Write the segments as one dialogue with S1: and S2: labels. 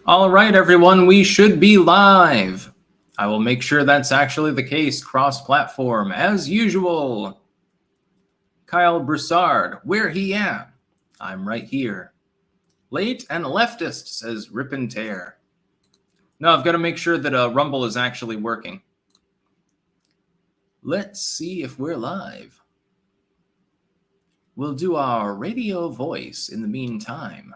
S1: All right, everyone, we should be live. I will make sure that's actually the case cross-platform as usual. Kyle Broussard, where he at? I'm right here. Late and leftist, says Rip and Tear. No, I've got to make sure that Rumble is actually working. Let's see if we're live. We'll do our radio voice in the meantime.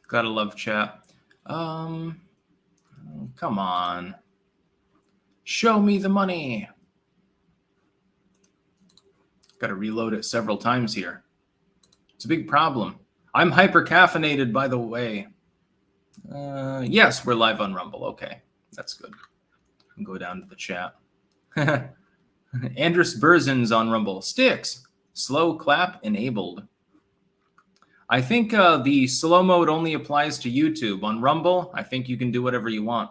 S1: Gotta love chat. Come on. Show me the money. Gotta reload it several times here. It's a big problem. I'm hyper-caffeinated, by the way. Yes, we're live on Rumble. Okay, that's good. I'll go down to the chat. Andrus Berzin's on Rumble. Sticks. Slow clap enabled. I think the slow mode only applies to YouTube. On Rumble, I think you can do whatever you want.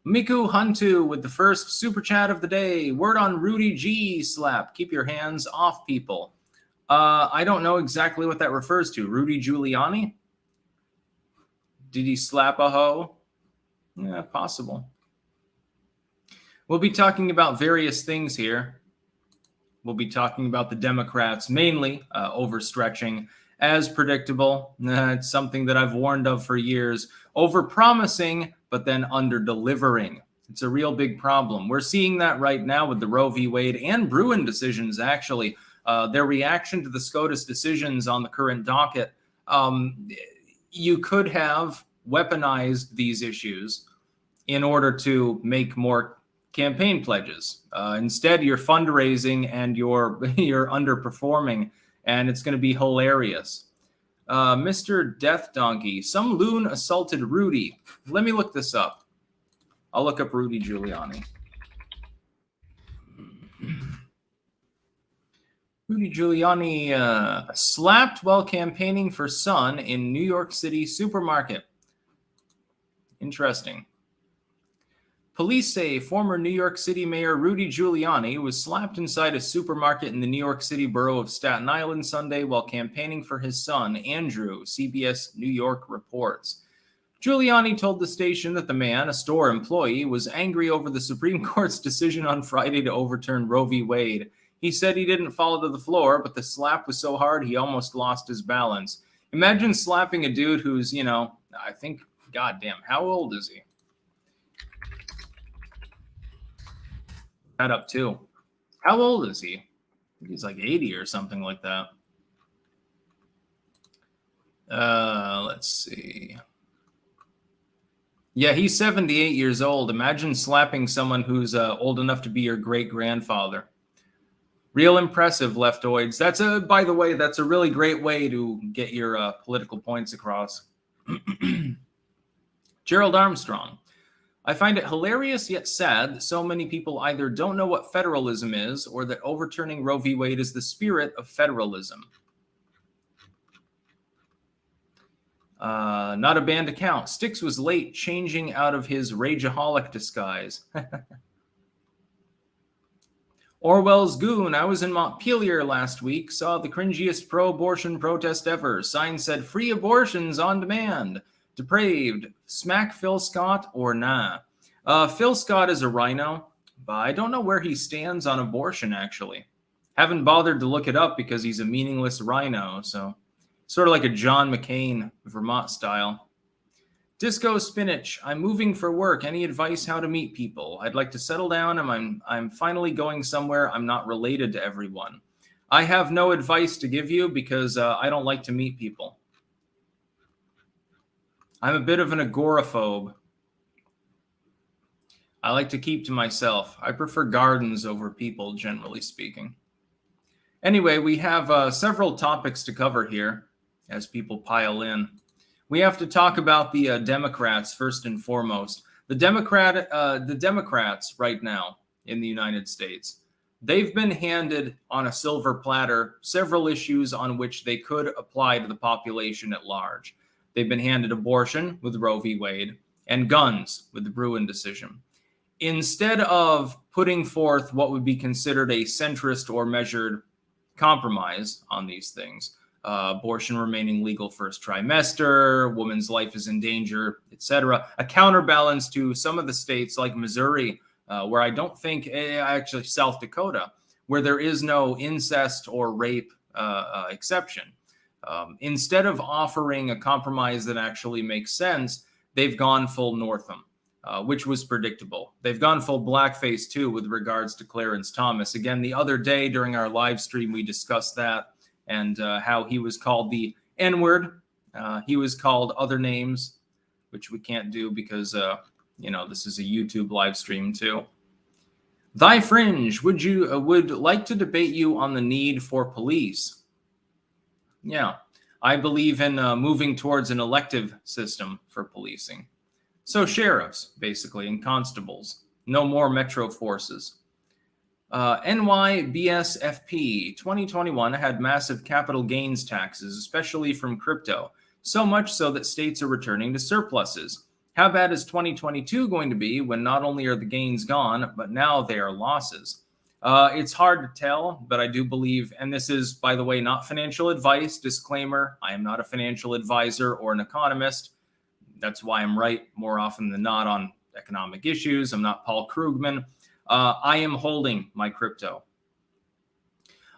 S1: Miku Huntu with the first super chat of the day. Word on Rudy G slap. Keep your hands off people. I don't know exactly what that refers to. Rudy Giuliani? Did he slap a hoe? Yeah, possible. We'll be talking about various things here. We'll be talking about the Democrats, mainly overstretching. As predictable, it's something that I've warned of for years. Over-promising, but then under-delivering. It's a real big problem. We're seeing that right now with the Roe v. Wade and Bruin decisions, actually. Their reaction to the SCOTUS decisions on the current docket. You could have weaponized these issues in order to make more campaign pledges. Instead, you're fundraising and you're underperforming. And it's going to be hilarious. Mr. Death Donkey, some loon assaulted Rudy. Let me look this up. I'll look up Rudy Giuliani. Rudy Giuliani slapped while campaigning for son in New York City supermarket. Interesting. Police say former New York City Mayor Rudy Giuliani was slapped inside a supermarket in the New York City borough of Staten Island Sunday while campaigning for his son, Andrew, CBS New York reports. Giuliani told the station that the man, a store employee, was angry over the Supreme Court's decision on Friday to overturn Roe v. Wade. He said he didn't fall to the floor, but the slap was so hard he almost lost his balance. Imagine slapping a dude who's, I think, goddamn, how old is he? That up too. How old is he? I think he's like 80 or something like that. Let's see. Yeah, he's 78 years old. Imagine slapping someone who's old enough to be your great-grandfather. Real impressive, leftoids. By the way, that's a really great way to get your political points across. Gerald Armstrong. I find it hilarious yet sad that so many people either don't know what federalism is or that overturning Roe v. Wade is the spirit of federalism. Not a banned account. Styx was late changing out of his rageaholic disguise. Orwell's goon. I was in Montpelier last week, saw the cringiest pro-abortion protest ever. Sign said free abortions on demand. Depraved. Smack Phil Scott or nah? Phil Scott is a rhino, but I don't know where he stands on abortion, actually. Haven't bothered to look it up because he's a meaningless rhino, so sort of like a John McCain, Vermont style. Disco Spinach. I'm moving for work. Any advice how to meet people? I'd like to settle down and I'm finally going somewhere I'm not related to everyone. I have no advice to give you because I don't like to meet people. I'm a bit of an agoraphobe. I like to keep to myself. I prefer gardens over people, generally speaking. Anyway, we have several topics to cover here as people pile in. We have to talk about the Democrats first and foremost. The Democrats right now in the United States, they've been handed on a silver platter several issues on which they could apply to the population at large. They've been handed abortion with Roe v. Wade and guns with the Bruin decision. Instead of putting forth what would be considered a centrist or measured compromise on these things, abortion remaining legal first trimester, woman's life is in danger, etc. A counterbalance to some of the states like Missouri, where I don't think, actually South Dakota, where there is no incest or rape exception. Instead of offering a compromise that actually makes sense, they've gone full Northam, which was predictable. They've gone full blackface too with regards to Clarence Thomas. Again, the other day during our live stream, we discussed that and how he was called the N-word. He was called other names, which we can't do because, this is a YouTube live stream too. Thy Fringe, would like to debate you on the need for police. Yeah, I believe in moving towards an elective system for policing. So sheriffs, basically, and constables. No more metro forces. NYBSFP 2021 had massive capital gains taxes, especially from crypto. So much so that states are returning to surpluses. How bad is 2022 going to be when not only are the gains gone, but now they are losses? It's hard to tell, but I do believe, and this is, by the way, not financial advice, disclaimer, I am not a financial advisor or an economist. That's why I'm right more often than not on economic issues. I'm not Paul Krugman. I am holding my crypto.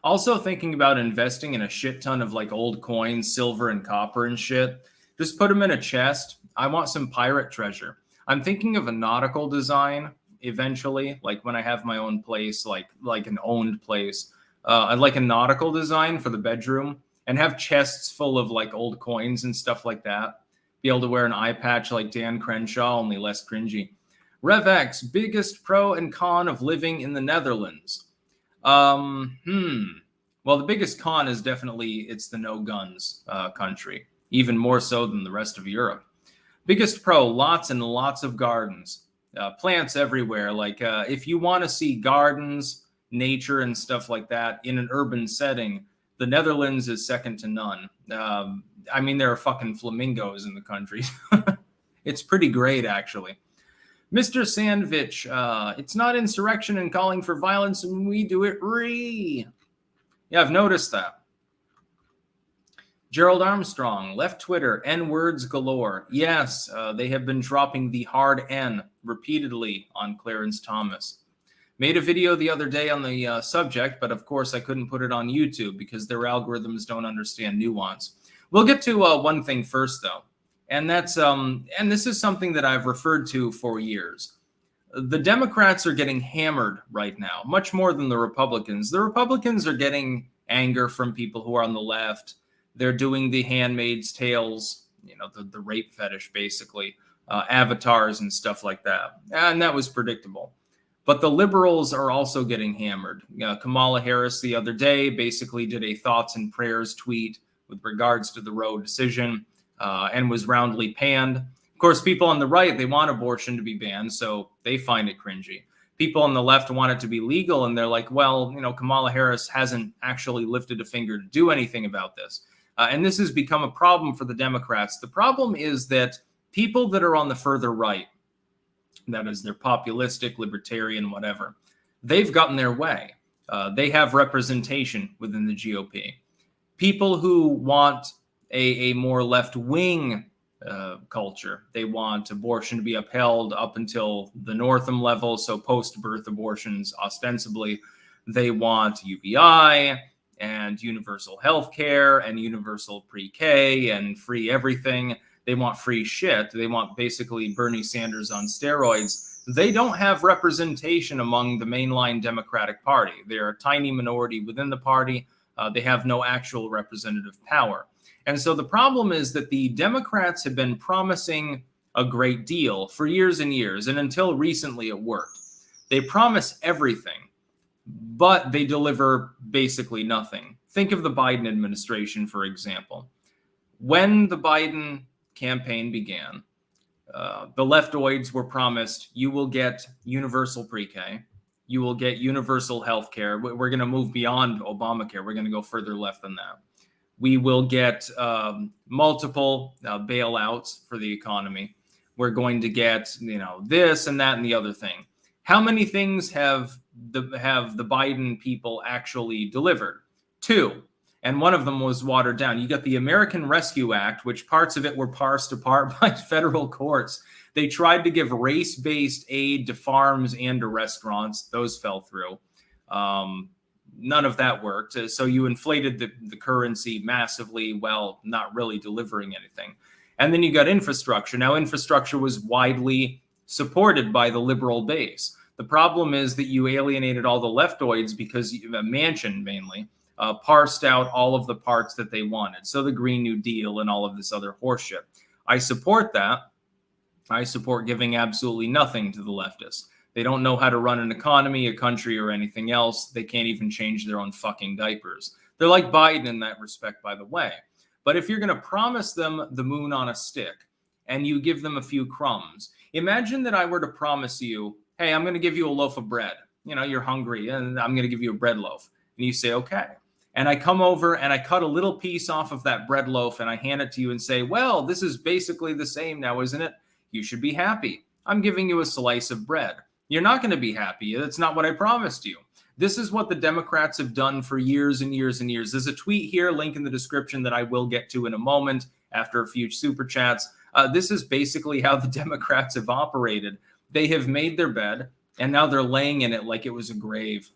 S1: Also thinking about investing in a shit ton of like old coins, silver and copper and shit. Just put them in a chest. I want some pirate treasure. I'm thinking of a nautical design eventually, like when I have my own place, like an owned place. I'd like a nautical design for the bedroom and have chests full of like old coins and stuff like that. Be able to wear an eye patch like Dan Crenshaw, only less cringy. RevX, biggest pro and con of living in the Netherlands. Well, the biggest con is definitely it's the no guns country, even more so than the rest of Europe. Biggest pro, lots and lots of gardens, plants everywhere. Like if you want to see gardens, nature and stuff like that in an urban setting, the Netherlands is second to none. I mean, there are fucking flamingos in the country. It's pretty great, actually. Mr. Sandvich, it's not insurrection and calling for violence, and we do it Yeah, I've noticed that. Gerald Armstrong, left Twitter, N-words galore. Yes, they have been dropping the hard N repeatedly on Clarence Thomas. Made a video the other day on the subject, but of course I couldn't put it on YouTube because their algorithms don't understand nuance. We'll get to one thing first, though. And that's and this is something that I've referred to for years. The Democrats are getting hammered right now, much more than the Republicans. The Republicans are getting anger from people who are on the left. They're doing the Handmaid's Tales, the rape fetish, basically, avatars and stuff like that. And that was predictable. But the liberals are also getting hammered. Kamala Harris the other day basically did a thoughts and prayers tweet with regards to the Roe decision. And was roundly panned. Of course, people on the right, they want abortion to be banned, so they find it cringy. People on the left want it to be legal, and they're like, well, Kamala Harris hasn't actually lifted a finger to do anything about this. And this has become a problem for the Democrats. The problem is that people that are on the further right, that is, they're populistic, libertarian, whatever, they've gotten their way. They have representation within the GOP. People who want a more left-wing culture. They want abortion to be upheld up until the Northam level, so post-birth abortions ostensibly. They want UBI and universal health care and universal pre-K and free everything. They want free shit. They want basically Bernie Sanders on steroids. They don't have representation among the mainline Democratic Party. They're a tiny minority within the party. They have no actual representative power. And so the problem is that the Democrats have been promising a great deal for years and years, and until recently it worked. They promise everything, but they deliver basically nothing. Think of the Biden administration, for example. When the Biden campaign began, the leftoids were promised, you will get universal pre-K, you will get universal health care. We're going to move beyond Obamacare. We're going to go further left than that. We will get multiple bailouts for the economy. We're going to get, this and that and the other thing. How many things have the Biden people actually delivered? 2. And one of them was watered down. You got the American Rescue Act, which parts of it were parsed apart by federal courts. They tried to give race-based aid to farms and to restaurants. Those fell through. None of that worked. So you inflated the currency massively while not really delivering anything. And then you got infrastructure. Now, infrastructure was widely supported by the liberal base. The problem is that you alienated all the leftoids because Manchin mainly parsed out all of the parts that they wanted. So the Green New Deal and all of this other horseshit. I support that. I support giving absolutely nothing to the leftists. They don't know how to run an economy, a country, or anything else. They can't even change their own fucking diapers. They're like Biden in that respect, by the way. But if you're going to promise them the moon on a stick and you give them a few crumbs, imagine that I were to promise you, hey, I'm going to give you a loaf of bread. You know, you're hungry and I'm going to give you a bread loaf. And you say, okay. And I come over and I cut a little piece off of that bread loaf and I hand it to you and say, well, this is basically the same now, isn't it? You should be happy. I'm giving you a slice of bread. You're not going to be happy. That's not what I promised you. This is what the Democrats have done for years and years and years. There's a tweet here, link in the description, that I will get to in a moment after a few super chats. This is basically how the Democrats have operated. They have made their bed, and now they're laying in it like it was a grave.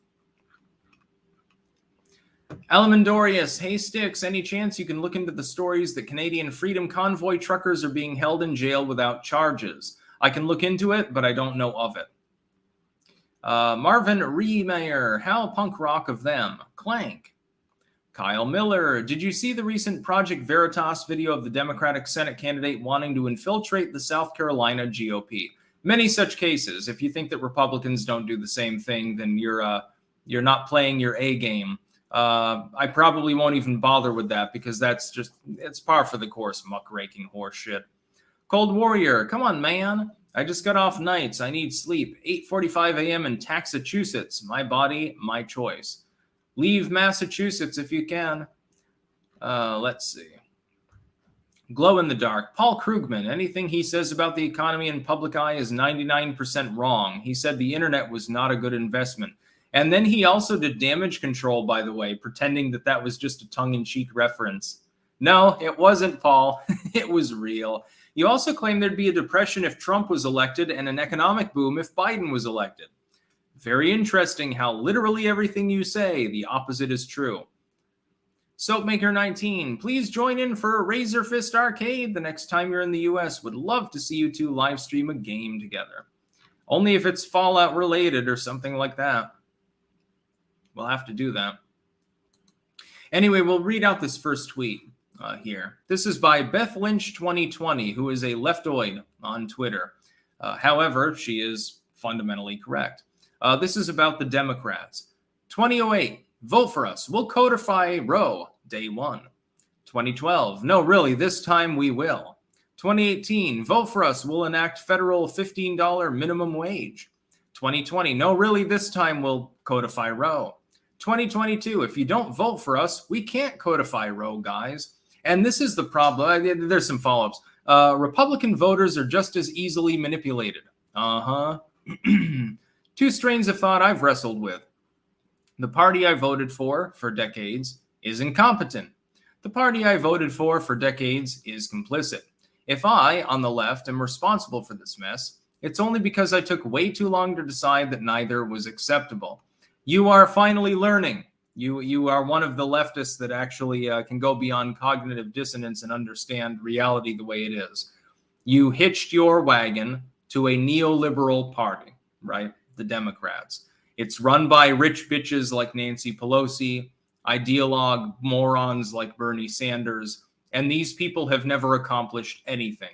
S1: Alamandorius, hey Sticks, any chance you can look into the stories that Canadian Freedom Convoy truckers are being held in jail without charges? I can look into it, but I don't know of it. Marvin Reemayer, how punk rock of them. Clank. Kyle Miller, did you see the recent Project Veritas video of the Democratic Senate candidate wanting to infiltrate the South Carolina GOP? Many such cases. If you think that Republicans don't do the same thing, then you're not playing your A game. I probably won't even bother with that because it's par for the course, muckraking horse shit. Cold Warrior, come on, man. I just got off nights. I need sleep. 8:45 a.m. in Massachusetts. My body, my choice. Leave Massachusetts if you can. Let's see. Glow in the dark. Paul Krugman, anything he says about the economy and public eye is 99% wrong. He said the internet was not a good investment. And then he also did damage control, by the way, pretending that that was just a tongue-in-cheek reference. No, it wasn't, Paul. It was real. You also claim there'd be a depression if Trump was elected and an economic boom if Biden was elected. Very interesting how literally everything you say, the opposite is true. Soapmaker19, please join in for a Razor Fist Arcade the next time you're in the US. Would love to see you two live stream a game together. Only if it's Fallout related or something like that. We'll have to do that. Anyway, we'll read out this first tweet here. This is by Beth Lynch 2020, who is a leftoid on Twitter. However, she is fundamentally correct. This is about the Democrats. 2008, vote for us. We'll codify Roe, day one. 2012, no, really, this time we will. 2018, vote for us. We'll enact federal $15 minimum wage. 2020, no, really, this time we'll codify Roe. 2022, if you don't vote for us, we can't codify Roe, guys. And this is the problem. There's some follow-ups. Republican voters are just as easily manipulated. Two strains of thought I've wrestled with. The party I voted for decades is incompetent. The party I voted for decades is complicit. If I, on the left, am responsible for this mess, it's only because I took way too long to decide that neither was acceptable. You are finally learning. You are one of the leftists that actually can go beyond cognitive dissonance and understand reality the way it is. You hitched your wagon to a neoliberal party, right? The Democrats. It's run by rich bitches like Nancy Pelosi, ideologue morons like Bernie Sanders, and these people have never accomplished anything.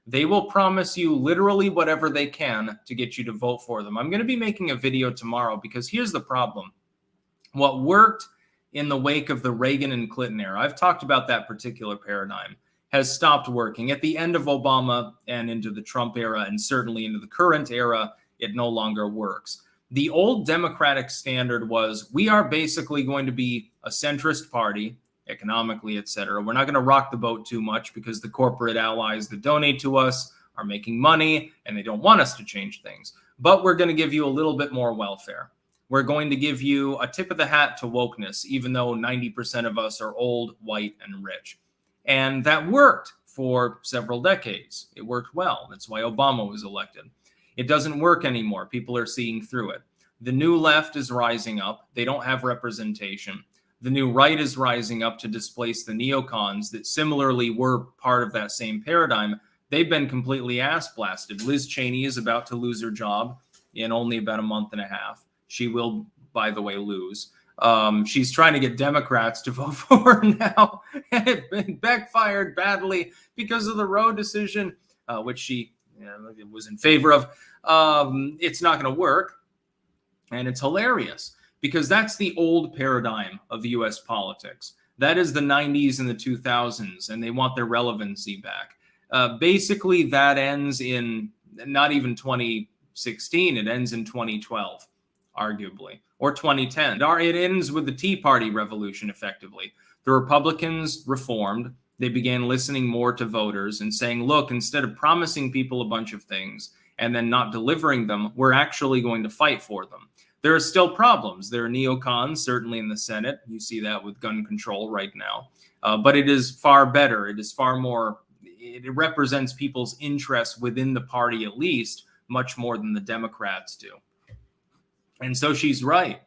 S1: They will promise you literally whatever they can to get you to vote for them. I'm going to be making a video tomorrow because here's the problem. What worked in the wake of the Reagan and Clinton era, I've talked about that particular paradigm, has stopped working. At the end of Obama and into the Trump era, and certainly into the current era, it no longer works. The old Democratic standard was, we are basically going to be a centrist party, economically, etc. We're not going to rock the boat too much because the corporate allies that donate to us are making money and they don't want us to change things. But we're going to give you a little bit more welfare. We're going to give you a tip of the hat to wokeness, even though 90% of us are old, white, and rich. And that worked for several decades. It worked well. That's why Obama was elected. It doesn't work anymore. People are seeing through it. The new left is rising up. They don't have representation. The new right is rising up to displace the neocons that similarly were part of that same paradigm. They've been completely ass blasted. Liz Cheney is about to lose her job in only about a month and a half. She will, by the way, lose. She's trying to get Democrats to vote for her now, and it backfired badly because of the Roe decision, which she was in favor of. It's not going to work, and it's hilarious because that's the old paradigm of U.S. politics. That is the 90s and the 2000s, and they want their relevancy back. Basically, that ends in not even 2016. It ends in 2012. Arguably, or 2010. It ends with the Tea Party revolution, effectively. The Republicans reformed. They began listening more to voters and saying, look, instead of promising people a bunch of things and then not delivering them, we're actually going to fight for them. There are still problems. There are neocons, certainly in the Senate. You see that with gun control right now. But it is far better. It is far more, it represents people's interests within the party, at least, much more than the Democrats do. And so she's right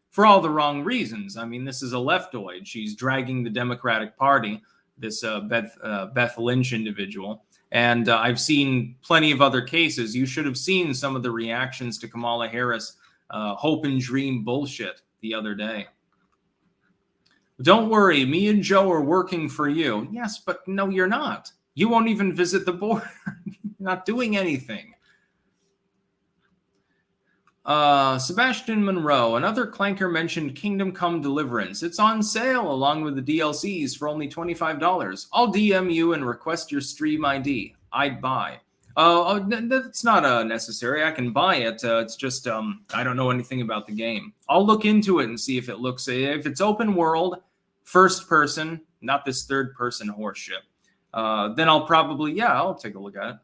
S1: for all the wrong reasons. I mean, this is a leftoid. She's dragging the Democratic Party, this Beth Lynch individual. And I've seen plenty of other cases. You should have seen some of the reactions to Kamala Harris' hope and dream bullshit the other day. Don't worry, me and Joe are working for you. Yes, but no, you're not. You won't even visit the border. You're not doing anything. Sebastian Monroe, another clanker mentioned Kingdom Come Deliverance. It's on sale along with the DLCs for only $25. I'll DM you and request your stream ID. I'd buy. That's not necessary. I can buy it. It's just I don't know anything about the game. I'll look into it and see if it looks, if it's open world, first person, not this third person horseshit. Then I'll probably, I'll take a look at it.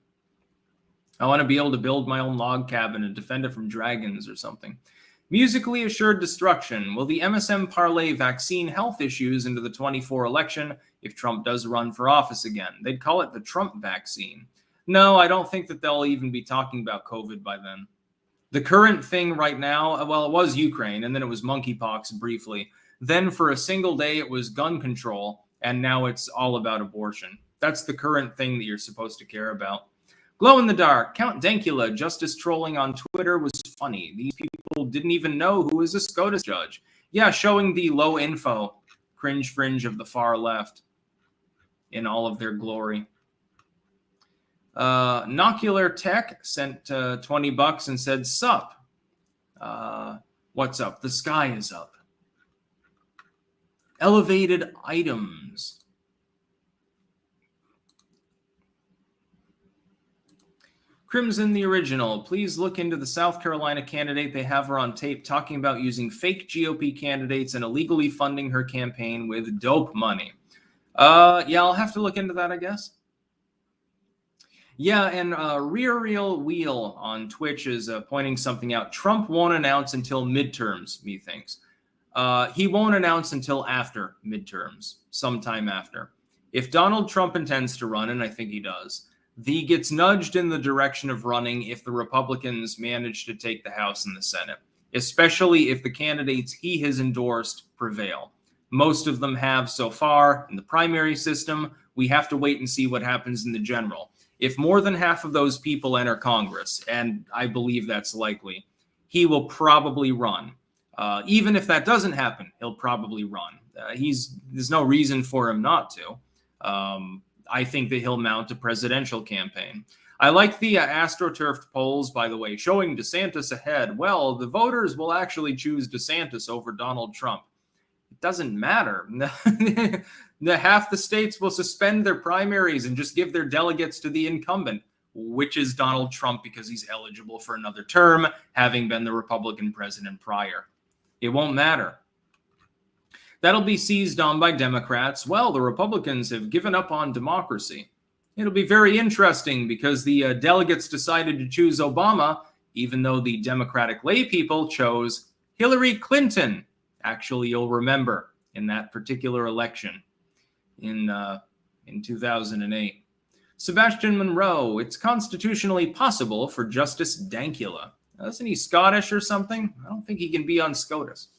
S1: I want to be able to build my own log cabin and defend it from dragons or something. Musically assured destruction. Will the MSM parlay vaccine health issues into the 24 election if Trump does run for office again? They'd call it the Trump vaccine. No, I don't think that they'll even be talking about COVID by then. The current thing right now, well, it was Ukraine, and then it was monkeypox briefly. Then for a single day, it was gun control, and now it's all about abortion. That's the current thing that you're supposed to care about. Glow in the dark. Count Dankula, justice trolling on Twitter was funny. These people didn't even know who was a SCOTUS judge. Yeah, showing the low info, cringe fringe of the far left in all of their glory. Nocular Tech sent $20 and said, sup. What's up? The sky is up. Elevated items. Crimson the Original, please look into the South Carolina candidate. They have her on tape talking about using fake GOP candidates and illegally funding her campaign with dope money. I'll have to look into that, I guess. Yeah, and Real Wheel on Twitch is pointing something out. Trump won't announce until midterms, methinks. He won't announce until after midterms, sometime after. If Donald Trump intends to run, and I think he does, he gets nudged in the direction of running if the Republicans manage to take the House and the Senate, especially if the candidates he has endorsed prevail. Most of them have so far in the primary system. We have to wait and see what happens in the general. If more than half of those people enter Congress, and I believe that's likely, he will probably run. Even if that doesn't happen, he'll probably run. There's no reason for him not to. I think that he'll mount a presidential campaign. I like the AstroTurf polls, by the way, showing DeSantis ahead. Well, the voters will actually choose DeSantis over Donald Trump. It doesn't matter. Half the states will suspend their primaries and just give their delegates to the incumbent, which is Donald Trump because he's eligible for another term, having been the Republican president prior. It won't matter. That'll be seized on by Democrats. Well, the Republicans have given up on democracy. It'll be very interesting because the delegates decided to choose Obama, even though the Democratic lay people chose Hillary Clinton. Actually, you'll remember in that particular election in 2008. Sebastian Monroe. It's constitutionally possible for Justice Dankula. Isn't he Scottish or something? I don't think he can be on SCOTUS.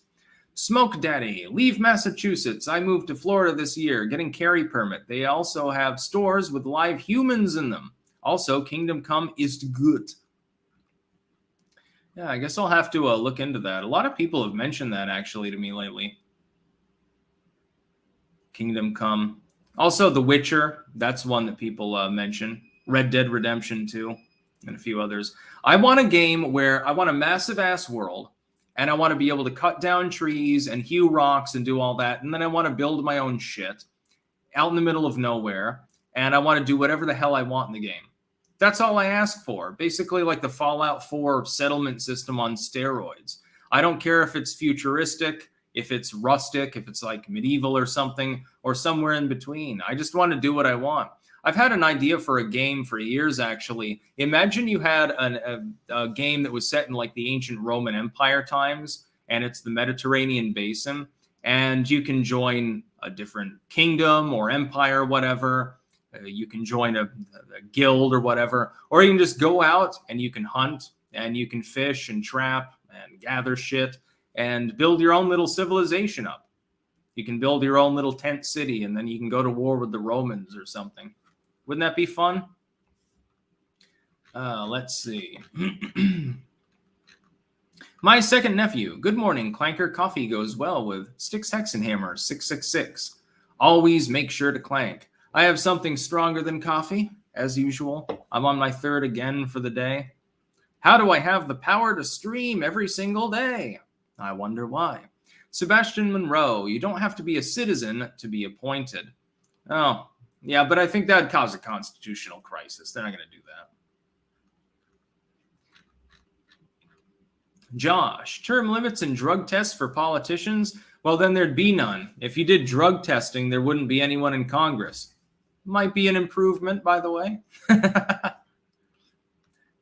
S1: Smoke Daddy, leave Massachusetts. I moved to Florida this year, getting carry permit. They also have stores with live humans in them. Also, Kingdom Come is good. Yeah, I guess I'll have to look into that. A lot of people have mentioned that actually to me lately. Kingdom Come. Also, The Witcher. That's one that people mention. Red Dead Redemption 2 and a few others. I want a game where I want a massive ass world. And I want to be able to cut down trees and hew rocks and do all that. And then I want to build my own shit out in the middle of nowhere. And I want to do whatever the hell I want in the game. That's all I ask for. Basically like the Fallout 4 settlement system on steroids. I don't care if it's futuristic, if it's rustic, if it's like medieval or something, or somewhere in between. I just want to do what I want. I've had an idea for a game for years, actually. Imagine you had a game that was set in like the ancient Roman Empire times, and it's the Mediterranean basin, and you can join a different kingdom or empire, whatever. You can join a guild or whatever, or you can just go out and you can hunt and you can fish and trap and gather shit and build your own little civilization up. You can build your own little tent city, and then you can go to war with the Romans or something. Wouldn't that be fun? Let's see. My second nephew. Good morning, Clanker. Coffee goes well with Styx Hexenhammer 666. Always make sure to clank. I have something stronger than coffee, as usual. I'm on my third again for the day. How do I have the power to stream every single day? I wonder why. Sebastian Monroe. You don't have to be a citizen to be appointed. Oh, yeah, but I think that'd cause a constitutional crisis. They're not going to do that. Josh, term limits and drug tests for politicians? Well, then there'd be none. If you did drug testing, there wouldn't be anyone in Congress. Might be an improvement, by the way.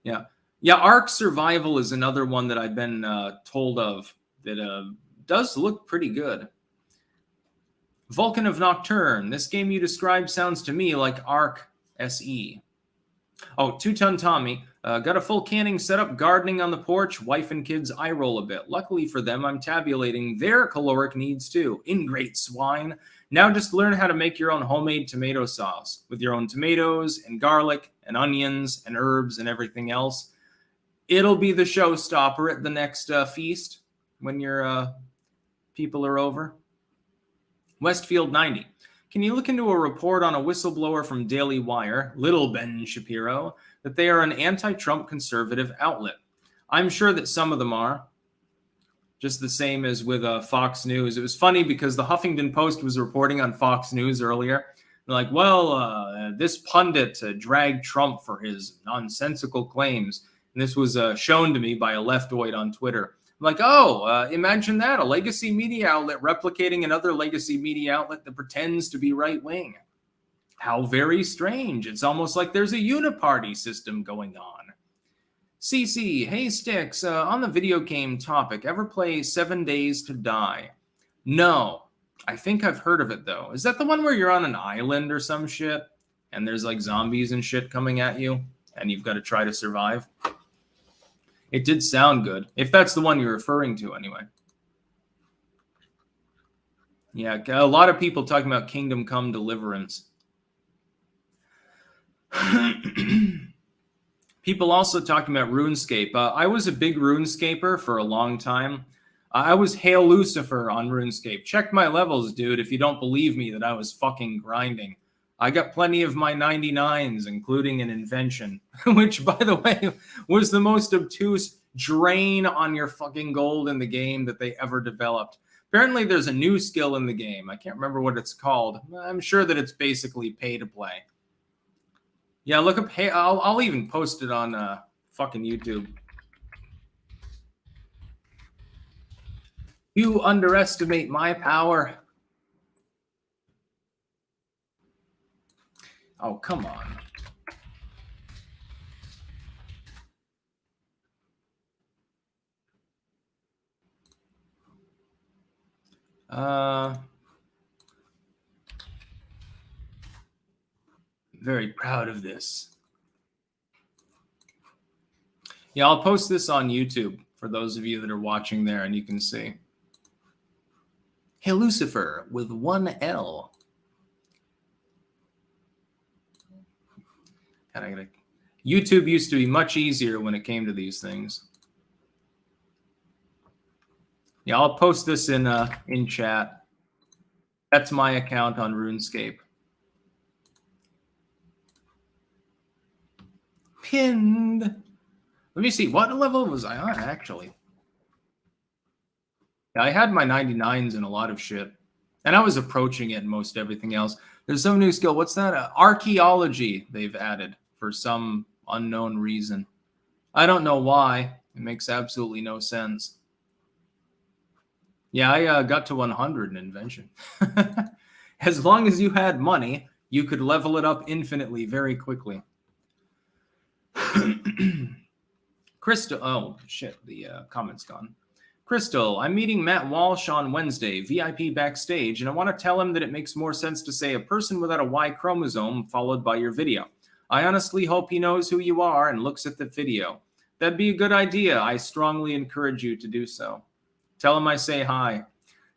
S1: Yeah. Yeah, Ark Survival is another one that I've been told of that does look pretty good. Vulcan of Nocturne. This game you described sounds to me like Ark SE. Oh, 2-Ton Tommy. Got a full canning setup, gardening on the porch. Wife and kids eye roll a bit. Luckily for them, I'm tabulating their caloric needs too. Ingrate swine. Now just learn how to make your own homemade tomato sauce with your own tomatoes and garlic and onions and herbs and everything else. It'll be the showstopper at the next feast when your people are over. Westfield 90. Can you look into a report on a whistleblower from Daily Wire, Little Ben Shapiro, that they are an anti-Trump conservative outlet? I'm sure that some of them are. Just the same as with Fox News. It was funny because the Huffington Post was reporting on Fox News earlier. They're like, well, this pundit dragged Trump for his nonsensical claims. And this was shown to me by a leftoid on Twitter. I'm like, oh, imagine that, a legacy media outlet replicating another legacy media outlet that pretends to be right-wing. How very strange. It's almost like there's a uniparty system going on. CC, hey Styx, on the video game topic, ever play 7 Days to Die? No, I think I've heard of it though. Is that the one where you're on an island or some shit and there's like zombies and shit coming at you and you've got to try to survive? It did sound good, if that's the one you're referring to anyway. Yeah, a lot of people talking about Kingdom Come Deliverance. People also talking about RuneScape. I was a big RuneScaper for a long time. I was Hail Lucifer on RuneScape. Check my levels, dude, if you don't believe me that I was fucking grinding. I got plenty of my 99s, including an invention, which, by the way, was the most obtuse drain on your fucking gold in the game that they ever developed. Apparently, there's a new skill in the game. I can't remember what it's called. I'm sure that it's basically pay to play. Yeah, look up. Hey, I'll even post it on fucking YouTube. You underestimate my power. Oh, come on. Very proud of this. Yeah, I'll post this on YouTube for those of you that are watching there, and you can see. Hey, Lucifer with one L. YouTube used to be much easier when it came to these things. Yeah, I'll post this in chat. That's my account on RuneScape. Pinned. Let me see. What level was I on, actually? Yeah, I had my 99s and a lot of shit. And I was approaching it in most everything else. There's some new skill. What's that? Archaeology they've added for some unknown reason. I don't know why. It makes absolutely no sense. Yeah, I got to 100 in invention. As long as you had money, you could level it up infinitely very quickly. Crystal, oh shit, the comment's gone. Crystal, I'm meeting Matt Walsh on Wednesday, VIP backstage, and I want to tell him that it makes more sense to say a person without a Y chromosome followed by your video. I honestly hope he knows who you are and looks at the video. That'd be a good idea. I strongly encourage you to do so. Tell him I say hi.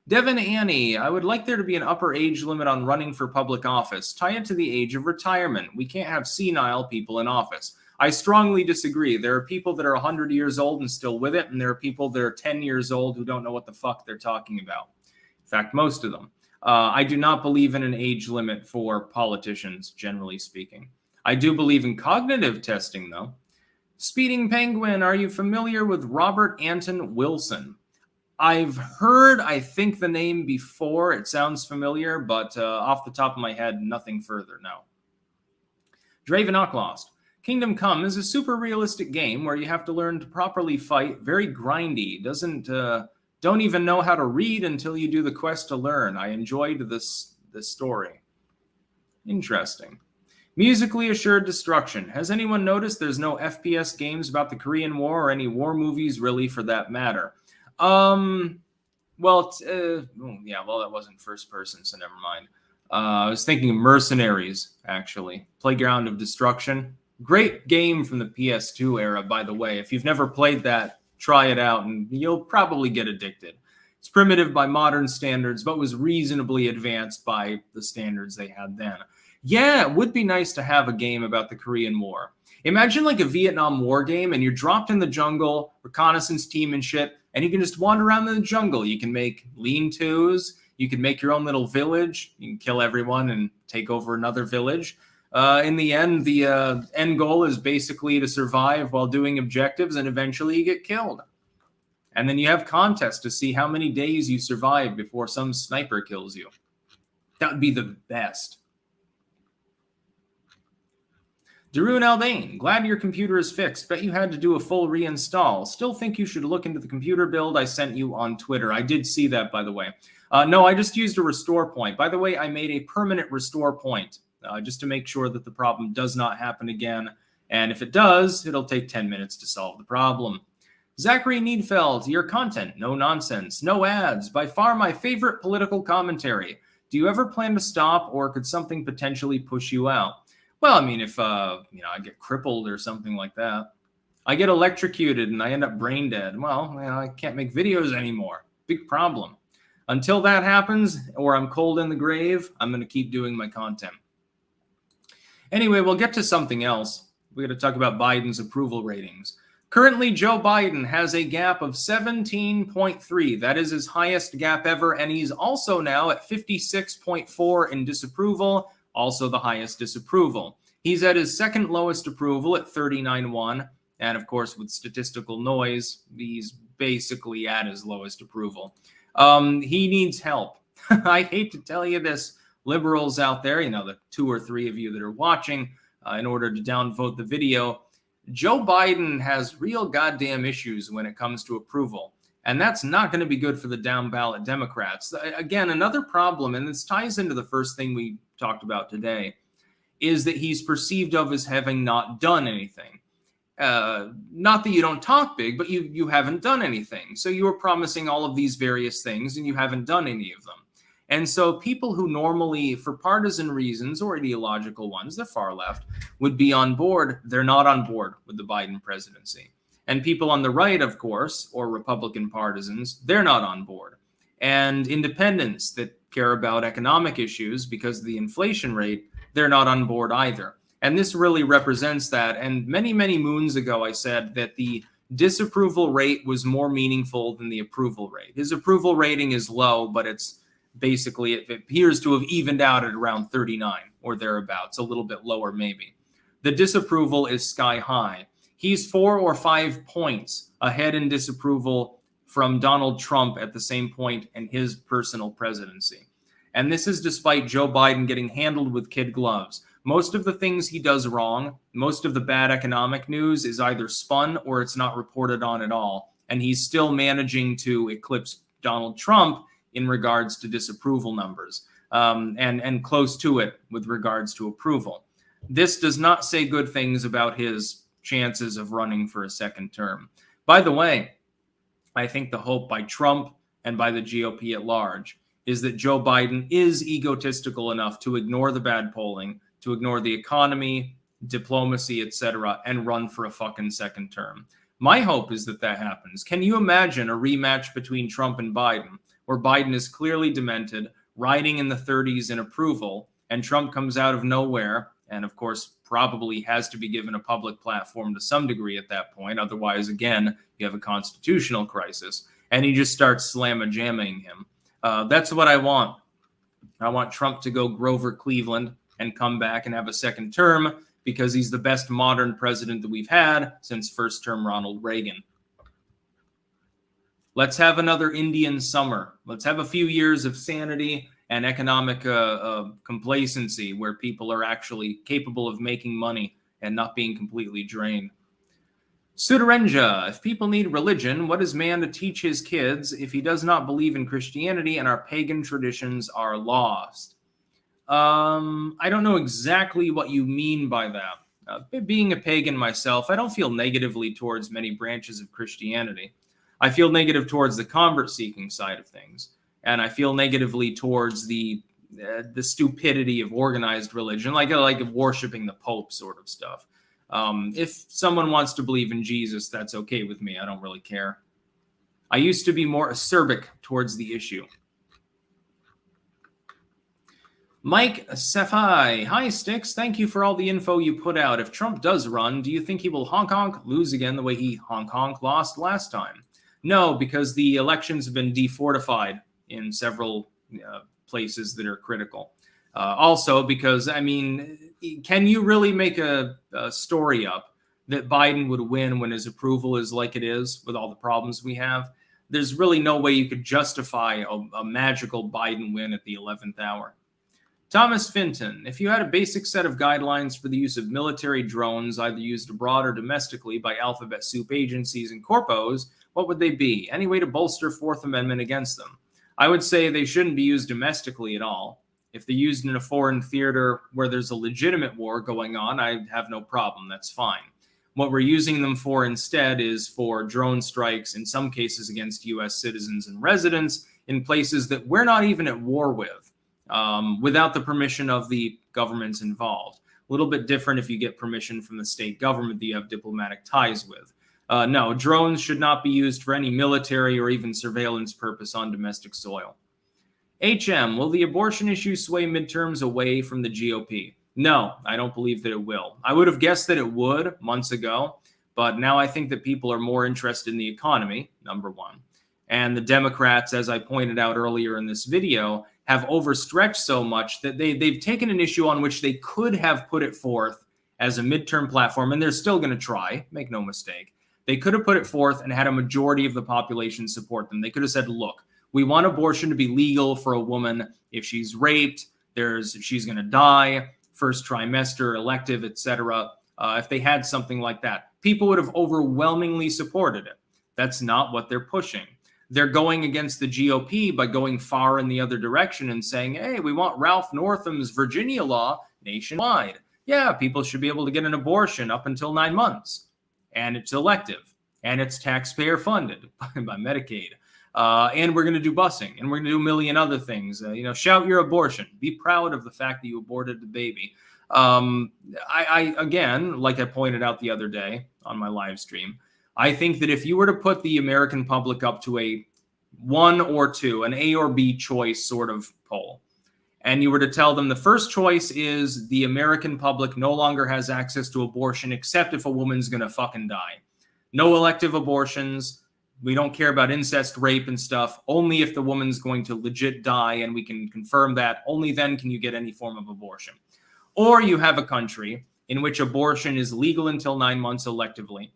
S1: Devin Annie, I would like there to be an upper age limit on running for public office. Tie it to the age of retirement. We can't have senile people in office. I strongly disagree. There are people that are 100 years old and still with it, and there are people that are 10 years old who don't know what the fuck they're talking about. In fact, most of them. I do not believe in an age limit for politicians, generally speaking. I do believe in cognitive testing, though. Speeding Penguin, are you familiar with Robert Anton Wilson? I've heard, I think, the name before. It sounds familiar, but off the top of my head, nothing further, no. Draven Lost. Kingdom Come is a super realistic game where you have to learn to properly fight, very grindy, don't even know how to read until you do the quest to learn. I enjoyed this story. Interesting. Musically Assured Destruction. Has anyone noticed there's no FPS games about the Korean War or any war movies really for that matter? Well, that wasn't first person, so never mind. I was thinking of Mercenaries, actually. Playground of Destruction. Great game from the PS2 era, by the way. If you've never played that, try it out, and you'll probably get addicted. It's primitive by modern standards, but was reasonably advanced by the standards they had then. Yeah, it would be nice to have a game about the Korean War. Imagine like a Vietnam War game, and you're dropped in the jungle, reconnaissance team and shit, and you can just wander around in the jungle. You can make lean-tos. You can make your own little village. You can kill everyone and take over another village. In the end, the end goal is basically to survive while doing objectives, and eventually you get killed. And then you have contests to see how many days you survive before some sniper kills you. That would be the best. Darun Albane, glad your computer is fixed. Bet you had to do a full reinstall. Still think you should look into the computer build I sent you on Twitter. I did see that, by the way. No, I just used a restore point. By the way, I made a permanent restore point just to make sure that the problem does not happen again. And if it does, it'll take 10 minutes to solve the problem. Zachary Needfeld, your content, no nonsense, no ads, by far my favorite political commentary. Do you ever plan to stop, or could something potentially push you out? Well, I mean, if I get crippled or something like that, I get electrocuted and I end up brain dead. Well, I can't make videos anymore. Big problem. Until that happens, or I'm cold in the grave, I'm going to keep doing my content. Anyway, we'll get to something else. We're going to talk about Biden's approval ratings. Currently, Joe Biden has a gap of 17.3. That is his highest gap ever, and he's also now at 56.4 in disapproval, also the highest disapproval. He's at his second lowest approval at 39.1, and of course, with statistical noise, he's basically at his lowest approval. He needs help. I hate to tell you this, liberals out there, the 2 or 3 of you that are watching, in order to downvote the video, Joe Biden has real goddamn issues when it comes to approval. And that's not going to be good for the down ballot Democrats. Again, another problem, and this ties into the first thing we talked about today, is that he's perceived of as having not done anything. Not that you don't talk big, but you haven't done anything. So you were promising all of these various things and you haven't done any of them. And so people who normally, for partisan reasons or ideological ones, the far left, would be on board, they're not on board with the Biden presidency. And people on the right, of course, or Republican partisans, they're not on board. And independents that care about economic issues because of the inflation rate, they're not on board either. And this really represents that. And many, many moons ago, I said that the disapproval rate was more meaningful than the approval rate. His approval rating is low, but it's basically, it appears to have evened out at around 39 or thereabouts, a little bit lower maybe. The disapproval is sky high. He's 4 or 5 points ahead in disapproval from Donald Trump at the same point in his personal presidency. And this is despite Joe Biden getting handled with kid gloves. Most of the things he does wrong, most of the bad economic news is either spun or it's not reported on at all. And he's still managing to eclipse Donald Trump in regards to disapproval numbers, and close to it with regards to approval. This does not say good things about his chances of running for a second term. By the way, I think the hope by Trump and by the GOP at large is that Joe Biden is egotistical enough to ignore the bad polling, to ignore the economy, diplomacy, etc., and run for a fucking second term. My hope is that that happens. Can you imagine a rematch between Trump and Biden, where Biden is clearly demented, riding in the 30s in approval, and Trump comes out of nowhere, and of course probably has to be given a public platform to some degree at that point. Otherwise, again, you have a constitutional crisis, and he just starts slamma-jamming him. That's what I want. I want Trump to go Grover Cleveland and come back and have a second term because he's the best modern president that we've had since first-term Ronald Reagan. Let's have another Indian summer. Let's have a few years of sanity and economic complacency where people are actually capable of making money and not being completely drained. Sudarenja, if people need religion, what is man to teach his kids if he does not believe in Christianity and our pagan traditions are lost? I don't know exactly what you mean by that. Being a pagan myself, I don't feel negatively towards many branches of Christianity. I feel negative towards the convert-seeking side of things, and I feel negatively towards the stupidity of organized religion, like worshiping the Pope sort of stuff. If someone wants to believe in Jesus, that's okay with me. I don't really care. I used to be more acerbic towards the issue. Mike Safai, hi Sticks, thank you for all the info you put out. If Trump does run, do you think he will honk lose again the way he honk lost last time? No, because the elections have been defortified in several places that are critical. Also, because, I mean, can you really make a story up that Biden would win when his approval is like it is with all the problems we have? There's really no way you could justify a magical Biden win at the 11th hour. Thomas Finton, if you had a basic set of guidelines for the use of military drones, either used abroad or domestically by alphabet soup agencies and corpos, what would they be? Any way to bolster Fourth Amendment against them? I would say they shouldn't be used domestically at all. If they're used in a foreign theater where there's a legitimate war going on, I have no problem. That's fine. What we're using them for instead is for drone strikes, in some cases against U.S. citizens and residents in places that we're not even at war with, without the permission of the governments involved. A little bit different if you get permission from the state government that you have diplomatic ties with. No, drones should not be used for any military or even surveillance purpose on domestic soil. HM, will the abortion issue sway midterms away from the GOP? No, I don't believe that it will. I would have guessed that it would months ago, but now I think that people are more interested in the economy, number one. And the Democrats, as I pointed out earlier in this video, have overstretched so much that they've taken an issue on which they could have put it forth as a midterm platform, and they're still going to try, make no mistake. They could have put it forth and had a majority of the population support them. They could have said, look, we want abortion to be legal for a woman if she's raped, she's going to die, first trimester, elective, etc. If they had something like that, people would have overwhelmingly supported it. That's not what they're pushing. They're going against the GOP by going far in the other direction and saying, hey, we want Ralph Northam's Virginia law nationwide. Yeah, people should be able to get an abortion up until 9 months. and it's elective, and it's taxpayer funded by Medicaid. And we're going to do busing, and we're going to do a million other things. Shout your abortion. Be proud of the fact that you aborted the baby. I again, like I pointed out the other day on my live stream, I think that if you were to put the American public up to a 1 or 2, an A or B choice sort of poll, and you were to tell them the first choice is the American public no longer has access to abortion except if a woman's going to fucking die. No elective abortions. We don't care about incest, rape, and stuff. Only if the woman's going to legit die and we can confirm that, only then can you get any form of abortion. Or you have a country in which abortion is legal until 9 months electively.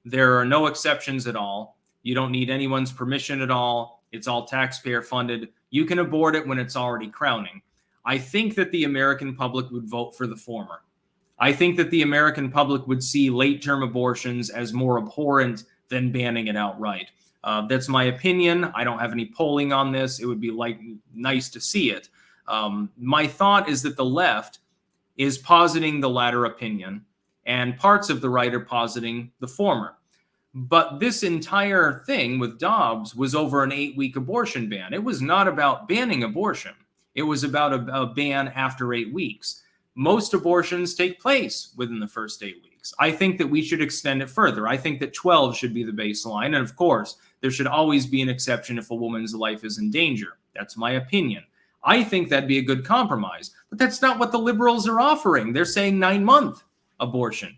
S1: There are no exceptions at all. You don't need anyone's permission at all. It's all taxpayer funded. You can abort it when it's already crowning. I think that the American public would vote for the former. I think that the American public would see late-term abortions as more abhorrent than banning it outright. That's my opinion. I don't have any polling on this. It would be nice to see it. My thought is that the left is positing the latter opinion, and parts of the right are positing the former. But this entire thing with Dobbs was over an 8-week abortion ban. It was not about banning abortion. It was about a ban after 8 weeks. Most abortions take place within the first 8 weeks. I think that we should extend it further. I think that 12 should be the baseline. And of course, there should always be an exception if a woman's life is in danger. That's my opinion. I think that'd be a good compromise. But that's not what the liberals are offering. They're saying 9-month abortion.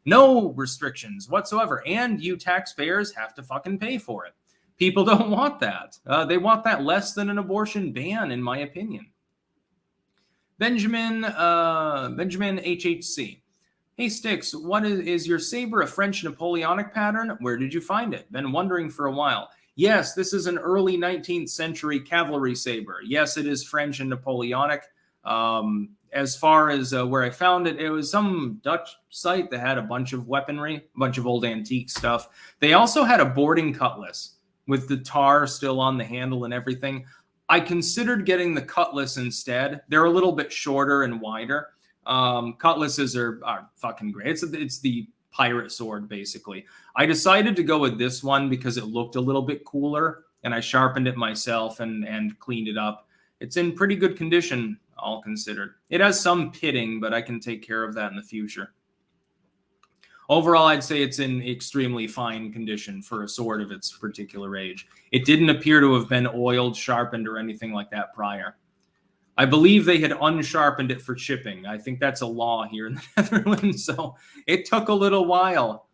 S1: No restrictions whatsoever. And you taxpayers have to fucking pay for it. People don't want that. They want that less than an abortion ban, in my opinion. Benjamin HHC. Hey, Sticks, what is your saber a French Napoleonic pattern? Where did you find it? Been wondering for a while. Yes, this is an early 19th century cavalry saber. Yes, it is French and Napoleonic. As far as where I found it, it was some Dutch site that had a bunch of weaponry, a bunch of old antique stuff. They also had a boarding cutlass with the tar still on the handle and everything. I considered getting the cutlass instead. They're a little bit shorter and wider. Cutlasses are fucking great. It's the pirate sword, basically. I decided to go with this one because it looked a little bit cooler, and I sharpened it myself and cleaned it up. It's in pretty good condition, all considered. It has some pitting, but I can take care of that in the future. Overall, I'd say it's in extremely fine condition for a sword of its particular age. It didn't appear to have been oiled, sharpened, or anything like that prior. I believe they had unsharpened it for shipping. I think that's a law here in the Netherlands, so it took a little while.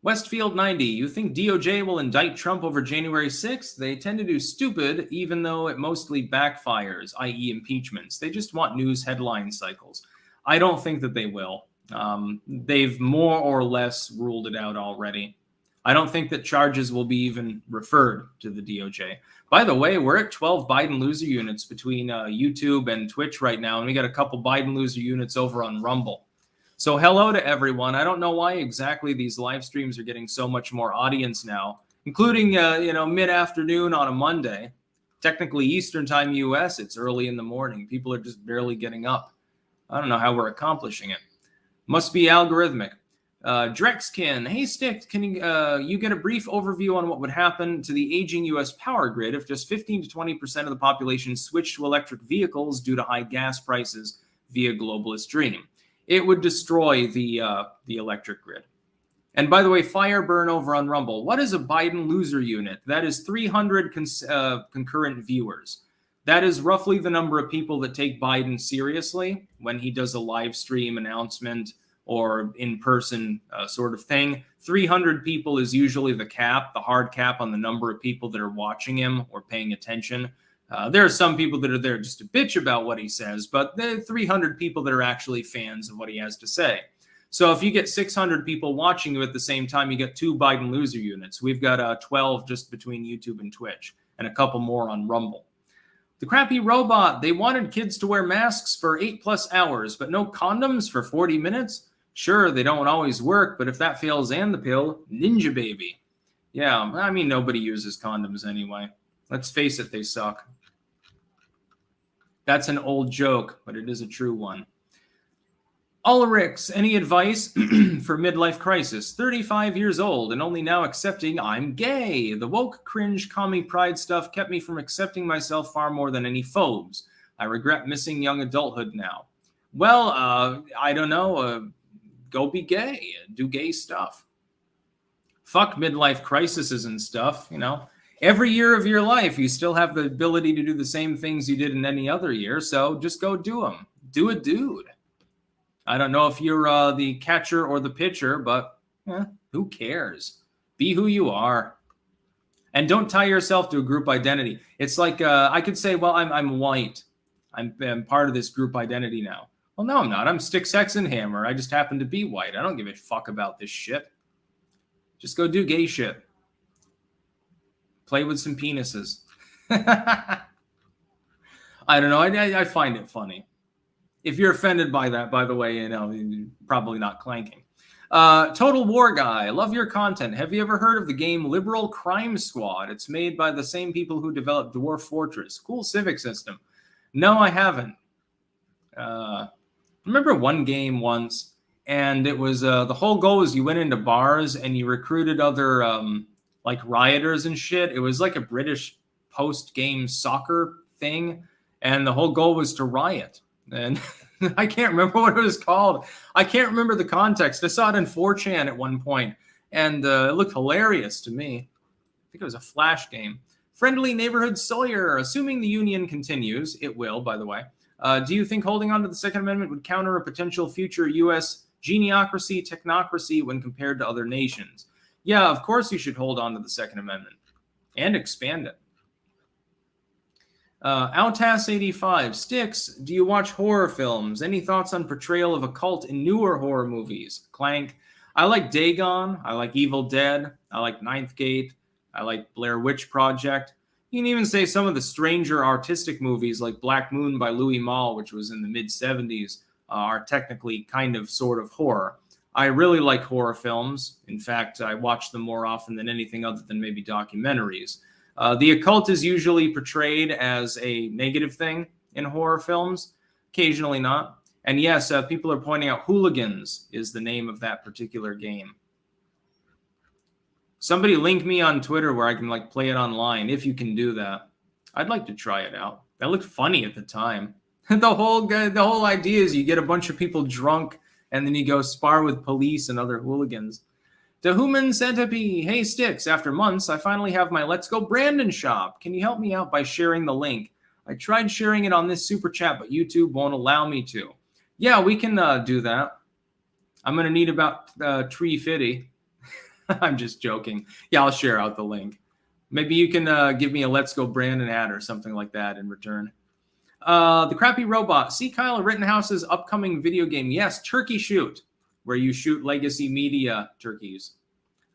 S1: Westfield 90, you think DOJ will indict Trump over January 6th? They tend to do stupid, even though it mostly backfires, i.e. impeachments. They just want news headline cycles. I don't think that they will. They've more or less ruled it out already. I don't think that charges will be even referred to the DOJ. By the way, we're at 12 Biden loser units between YouTube and Twitch right now, and we got a couple Biden loser units over on Rumble. So hello to everyone. I don't know why exactly these live streams are getting so much more audience now, including mid-afternoon on a Monday. Technically Eastern time US, it's early in the morning. People are just barely getting up. I don't know how we're accomplishing it. Must be algorithmic. Drexkin, hey Stick, can you get a brief overview on what would happen to the aging U.S. power grid if just 15 to 20% of the population switched to electric vehicles due to high gas prices via globalist dream? It would destroy the electric grid. And by the way, Fireburn over on Rumble, what is a Biden loser unit? That is 300 concurrent viewers. That is roughly the number of people that take Biden seriously when he does a live stream announcement or in-person sort of thing. 300 people is usually the cap, the hard cap on the number of people that are watching him or paying attention. There are some people that are there just to bitch about what he says, but there are 300 people that are actually fans of what he has to say. So if you get 600 people watching you at the same time, you get 2 Biden loser units. We've got 12 just between YouTube and Twitch and a couple more on Rumble. The crappy robot, they wanted kids to wear masks for 8+ hours, but no condoms for 40 minutes? Sure, they don't always work, but if that fails and the pill, ninja baby. Yeah, I mean, nobody uses condoms anyway. Let's face it, they suck. That's an old joke, but it is a true one. Ulrichs, any advice for midlife crisis? 35 years old and only now accepting I'm gay. The woke, cringe, commie pride stuff kept me from accepting myself far more than any phobes. I regret missing young adulthood now. Well, I don't know. Go be gay. Do gay stuff. Fuck midlife crises and stuff, you know. Every year of your life, you still have the ability to do the same things you did in any other year, so just go do them. Do a dude. I don't know if you're the catcher or the pitcher, but who cares? Be who you are. And don't tie yourself to a group identity. It's like I could say, well, I'm white. I'm part of this group identity now. Well, no, I'm not. I'm Stick, Sex, and Hammer. I just happen to be white. I don't give a fuck about this shit. Just go do gay shit. Play with some penises. I don't know. I find it funny. If you're offended by that, by the way, you know, you're probably not clanking. Total War Guy, love your content. Have you ever heard of the game Liberal Crime Squad? It's made by the same people who developed Dwarf Fortress. Cool civic system. No, I haven't. I remember one game once, and it was the whole goal was you went into bars and you recruited other like rioters and shit. It was like a British post-game soccer thing, and the whole goal was to riot. And I can't remember what it was called. I can't remember the context. I saw it in 4chan at one point, and it looked hilarious to me. I think it was a Flash game. Friendly Neighborhood Sawyer, assuming the Union continues, it will, by the way. Do you think holding on to the Second Amendment would counter a potential future U.S. geniocracy, technocracy when compared to other nations? Yeah, of course you should hold on to the Second Amendment and expand it. Altas85, Sticks, do you watch horror films? Any thoughts on portrayal of a cult in newer horror movies? Clank. I like Dagon. I like Evil Dead. I like Ninth Gate. I like Blair Witch Project. You can even say some of the stranger artistic movies like Black Moon by Louis Malle, which was in the mid-70s, are technically kind of sort of horror. I really like horror films. In fact, I watch them more often than anything other than maybe documentaries. The occult is usually portrayed as a negative thing in horror films, occasionally not. And yes, people are pointing out Hooligans is the name of that particular game. Somebody link me on Twitter where I can like play it online, if you can do that. I'd like to try it out. That looked funny at the time. The whole idea is you get a bunch of people drunk and then you go spar with police and other hooligans. The Human Centipede. Hey, Sticks, after months, I finally have my Let's Go Brandon shop. Can you help me out by sharing the link? I tried sharing it on this super chat, but YouTube won't allow me to. Yeah, we can do that. I'm going to need about $3.50. I'm just joking. Yeah, I'll share out the link. Maybe you can give me a Let's Go Brandon ad or something like that in return. The Crappy Robot. See Kyle Rittenhouse's upcoming video game. Yes, Turkey Shoot, where you shoot legacy media turkeys.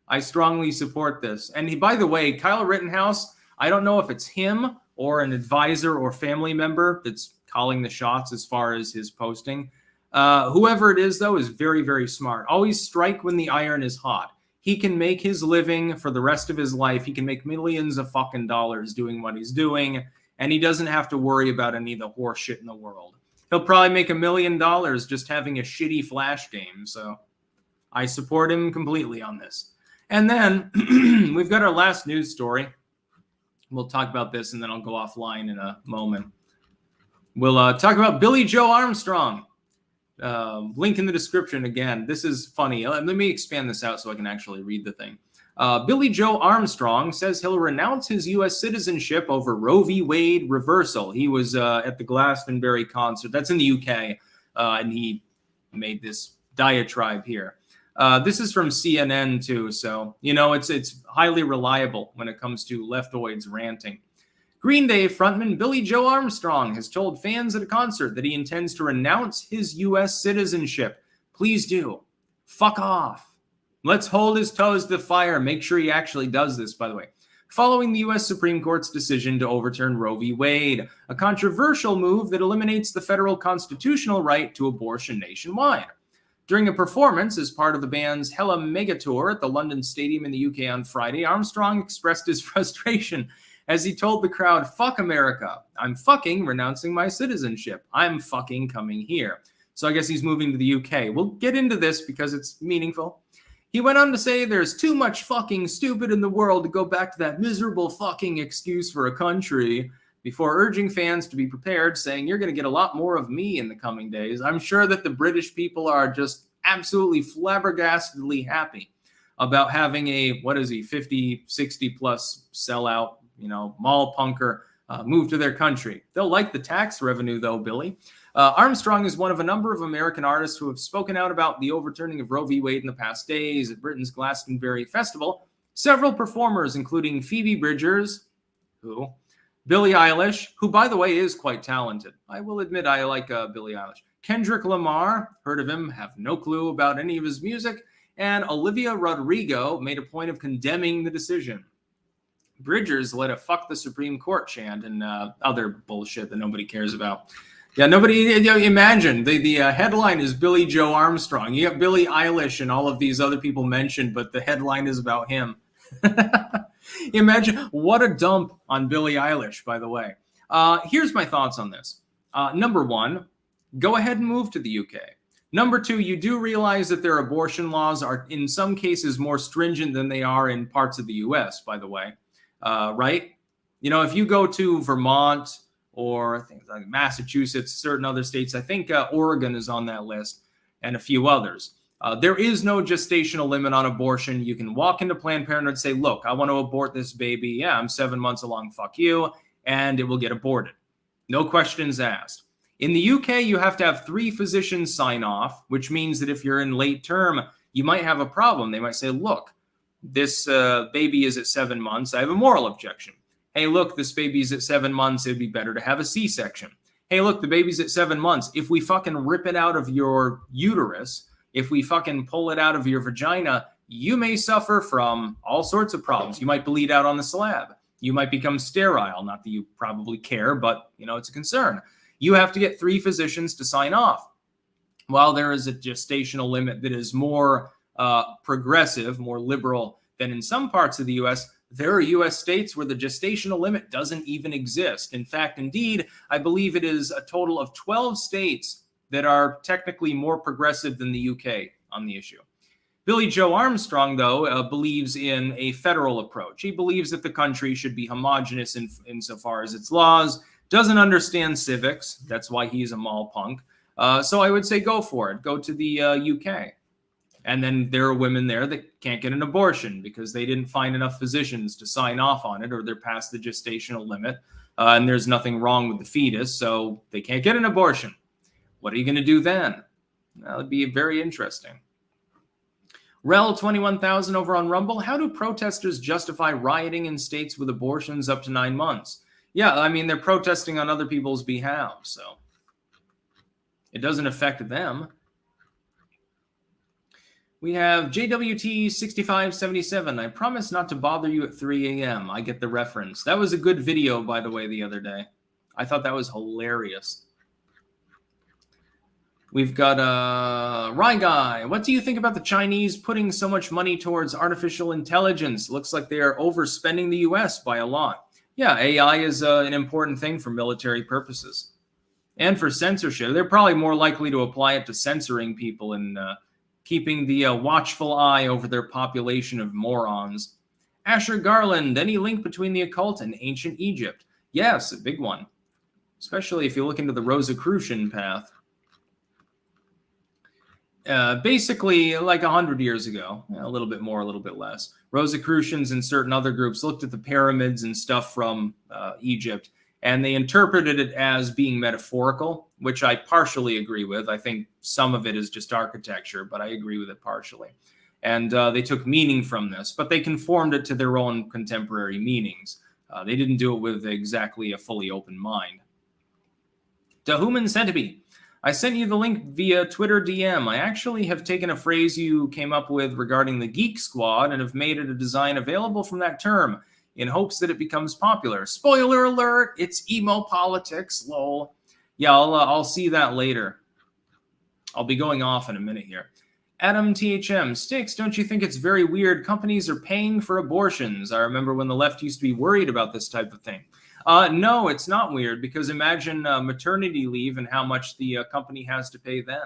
S1: I strongly support this. And by the way, Kyle Rittenhouse, I don't know if it's him or an advisor or family member that's calling the shots as far as his posting. Whoever it is, though, is very, very smart. Always strike when the iron is hot. He can make his living for the rest of his life. He can make millions of fucking dollars doing what he's doing, and he doesn't have to worry about any of the horse shit in the world. He'll probably make $1 million just having a shitty Flash game. So I support him completely on this. And then we've got our last news story. We'll talk about this and then I'll go offline in a moment. We'll talk about Billy Joe Armstrong. Link in the description again. This is funny. Let me expand this out so I can actually read the thing. Billy Joe Armstrong says he'll renounce his U.S. citizenship over Roe v. Wade reversal. He was at the Glastonbury concert. That's in the U.K., and he made this diatribe here. This is from CNN, too, so, you know, it's highly reliable when it comes to leftoids ranting. Green Day frontman Billy Joe Armstrong has told fans at a concert that he intends to renounce his U.S. citizenship. Please do. Fuck off. Let's hold his toes to the fire. Make sure he actually does this, by the way. Following the U.S. Supreme Court's decision to overturn Roe v. Wade, a controversial move that eliminates the federal constitutional right to abortion nationwide. During a performance as part of the band's Hella Mega Tour at the London Stadium in the UK on Friday, Armstrong expressed his frustration as he told the crowd, "Fuck America. I'm fucking renouncing my citizenship. I'm fucking coming here." So I guess he's moving to the UK. We'll get into this because it's meaningful. He went on to say there's too much fucking stupid in the world to go back to that miserable fucking excuse for a country, before urging fans to be prepared, saying you're going to get a lot more of me in the coming days. I'm sure that the British people are just absolutely flabbergastedly happy about having a, 50, 60 plus sellout, mall punker move to their country. They'll like the tax revenue though, Billy. Armstrong is one of a number of American artists who have spoken out about the overturning of Roe v. Wade in the past days. At Britain's Glastonbury Festival, several performers, including Phoebe Bridgers, Billie Eilish, who, by the way, is quite talented. I will admit I like Billie Eilish. Kendrick Lamar, heard of him, have no clue about any of his music. And Olivia Rodrigo made a point of condemning the decision. Bridgers led a "fuck the Supreme Court" chant and other bullshit that nobody cares about. Yeah, nobody, imagine, the headline is Billy Joe Armstrong. You got Billie Eilish and all of these other people mentioned, but the headline is about him. Imagine, what a dump on Billie Eilish, by the way. Here's my thoughts on this. Number one, go ahead and move to the UK. Number two, you do realize that their abortion laws are in some cases more stringent than they are in parts of the US, by the way, right? If you go to Vermont or things like Massachusetts, certain other states, I think Oregon is on that list, and a few others. There is no gestational limit on abortion. You can walk into Planned Parenthood and say, look, I want to abort this baby. Yeah, I'm 7 months along, fuck you. And it will get aborted. No questions asked. In the UK, you have to have 3 physicians sign off, which means that if you're in late term, you might have a problem. They might say, look, this baby is at 7 months. I have a moral objection. Hey, look, this baby's at 7 months. It'd be better to have a C-section. Hey, look, the baby's at 7 months. If we fucking rip it out of your uterus, if we fucking pull it out of your vagina, you may suffer from all sorts of problems. You might bleed out on the slab. You might become sterile. Not that you probably care, but, it's a concern. You have to get 3 physicians to sign off. While there is a gestational limit that is more progressive, more liberal than in some parts of the U.S., there are U.S. states where the gestational limit doesn't even exist. In fact, indeed, I believe it is a total of 12 states that are technically more progressive than the UK on the issue. Billy Joe Armstrong, though, believes in a federal approach. He believes that the country should be homogenous insofar as its laws, doesn't understand civics. That's why he's a mall punk. So I would say go for it. Go to the UK. And then there are women there that can't get an abortion because they didn't find enough physicians to sign off on it, or they're past the gestational limit, and there's nothing wrong with the fetus, so they can't get an abortion. What are you going to do then? That would be very interesting. Rel 21,000 over on Rumble. How do protesters justify rioting in states with abortions up to 9 months? Yeah, I mean, they're protesting on other people's behalf, so it doesn't affect them. We have JWT6577. I promise not to bother you at 3 a.m. I get the reference. That was a good video, by the way, the other day. I thought that was hilarious. We've got Rye Guy. What do you think about the Chinese putting so much money towards artificial intelligence? Looks like they are overspending the U.S. by a lot. Yeah, AI is an important thing for military purposes. And for censorship. They're probably more likely to apply it to censoring people and keeping the watchful eye over their population of morons. Asher Garland, any link between the occult and ancient Egypt? Yes, a big one. Especially if you look into the Rosicrucian path. Basically, like 100 years ago, a little bit more, a little bit less, Rosicrucians and certain other groups looked at the pyramids and stuff from Egypt, and they interpreted it as being metaphorical, which I partially agree with. I think some of it is just architecture, but I agree with it partially. And they took meaning from this, but they conformed it to their own contemporary meanings. They didn't do it with exactly a fully open mind. Dahuman Centipede. I sent you the link via Twitter DM. I actually have taken a phrase you came up with regarding the Geek Squad and have made it a design available from that term in hopes that it becomes popular. Spoiler alert, it's emo politics, lol. Yeah, I'll see that later. I'll be going off in a minute here. Adam THM, Sticks, don't you think it's very weird companies are paying for abortions? I remember when the left used to be worried about this type of thing. No, it's not weird because imagine maternity leave and how much the company has to pay then.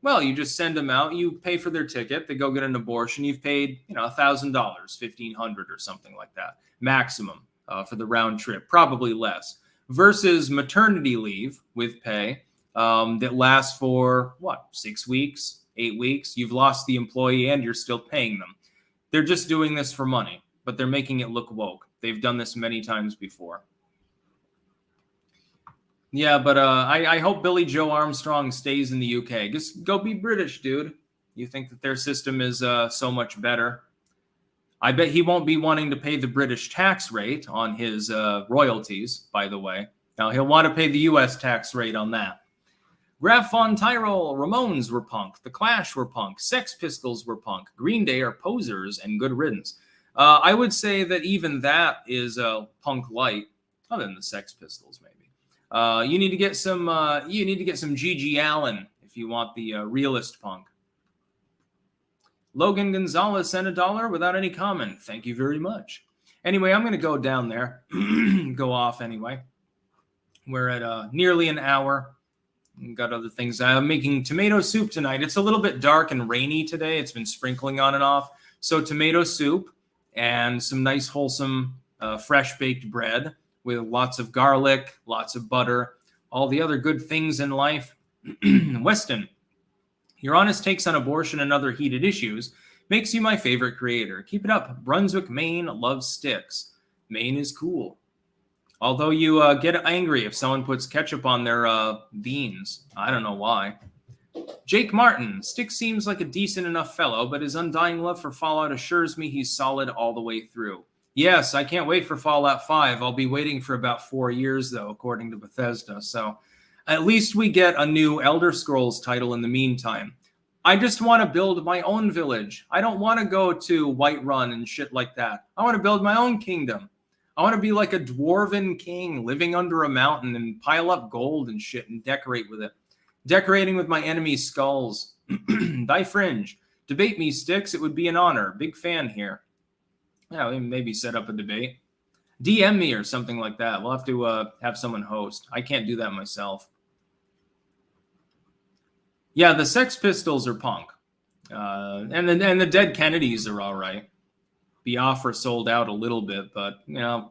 S1: Well, you just send them out, you pay for their ticket, they go get an abortion, you've paid, $1,000, $1,500 or something like that, maximum for the round trip, probably less, versus maternity leave with pay that lasts for, 6 weeks, 8 weeks? You've lost the employee and you're still paying them. They're just doing this for money, but they're making it look woke. They've done this many times before. Yeah, but I hope Billy Joe Armstrong stays in the UK. Just go be British, dude. You think that their system is so much better? I bet he won't be wanting to pay the British tax rate on his royalties, by the way. Now, he'll want to pay the U.S. tax rate on that. Graf von Tyrol, Ramones were punk. The Clash were punk. Sex Pistols were punk. Green Day are posers and good riddance. I would say that even that is punk light, other than the Sex Pistols, maybe. You need to get some. G.G. Allen if you want the realist punk. Logan Gonzalez sent $1 without any comment. Thank you very much. Anyway, I'm going to go down there, go off anyway. We're at nearly an hour. Got other things. I'm making tomato soup tonight. It's a little bit dark and rainy today. It's been sprinkling on and off. So tomato soup and some nice wholesome fresh baked bread with lots of garlic, lots of butter, all the other good things in life. Weston, your honest takes on abortion and other heated issues makes you my favorite creator. Keep it up. Brunswick, Maine loves sticks. Maine is cool. Although you get angry if someone puts ketchup on their beans. I don't know why. Jake Martin, Stick seems like a decent enough fellow, but his undying love for Fallout assures me he's solid all the way through. Yes, I can't wait for Fallout 5. I'll be waiting for about 4 years, though, according to Bethesda. So at least we get a new Elder Scrolls title in the meantime. I just want to build my own village. I don't want to go to Whiterun and shit like that. I want to build my own kingdom. I want to be like a dwarven king living under a mountain and pile up gold and shit and decorate with it. Decorating with my enemies' skulls. Thy Fringe. Debate me, Sticks. It would be an honor. Big fan here. Yeah, we maybe set up a debate. DM me or something like that. We'll have to have someone host. I can't do that myself. Yeah, the Sex Pistols are punk. And the Dead Kennedys are all right. Biafra sold out a little bit, but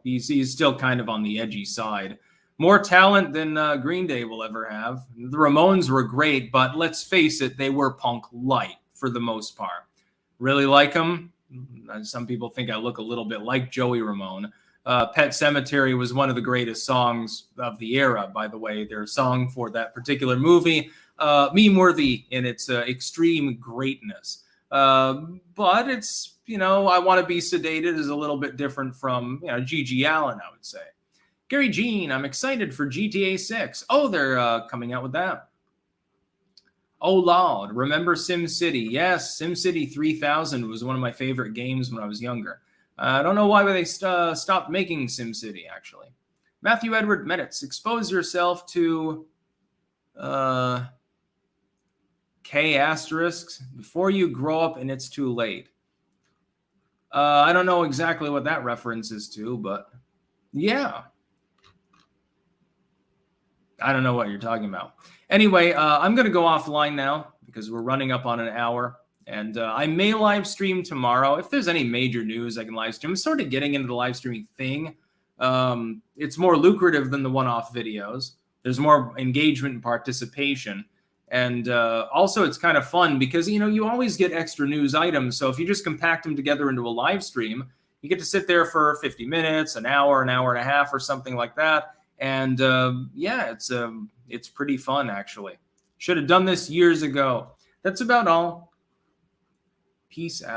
S1: he's still kind of on the edgy side. More talent than Green Day will ever have. The Ramones were great, but let's face it, they were punk light for the most part. Really like them. Some people think I look a little bit like Joey Ramone. Pet Sematary was one of the greatest songs of the era, by the way. Their song for that particular movie, meme-worthy in its extreme greatness. But it's, I Want to Be Sedated is a little bit different from, G.G. Allen, I would say. Gary Jean, I'm excited for GTA 6. Oh, they're coming out with that. Oh, Lord, remember SimCity? Yes, SimCity 3000 was one of my favorite games when I was younger. I don't know why they stopped making SimCity, actually. Matthew Edward Meditz, expose yourself to K asterisks before you grow up and it's too late. I don't know exactly what that reference is to, but yeah. I don't know what you're talking about. Anyway, I'm going to go offline now because we're running up on an hour. And I may live stream tomorrow. If there's any major news, I can live stream. I'm sort of getting into the live streaming thing. It's more lucrative than the one-off videos. There's more engagement and participation. And also, it's kind of fun because, you always get extra news items. So if you just compact them together into a live stream, you get to sit there for 50 minutes, an hour and a half or something like that. And it's pretty fun, actually. Should have done this years ago. That's about all. Peace out.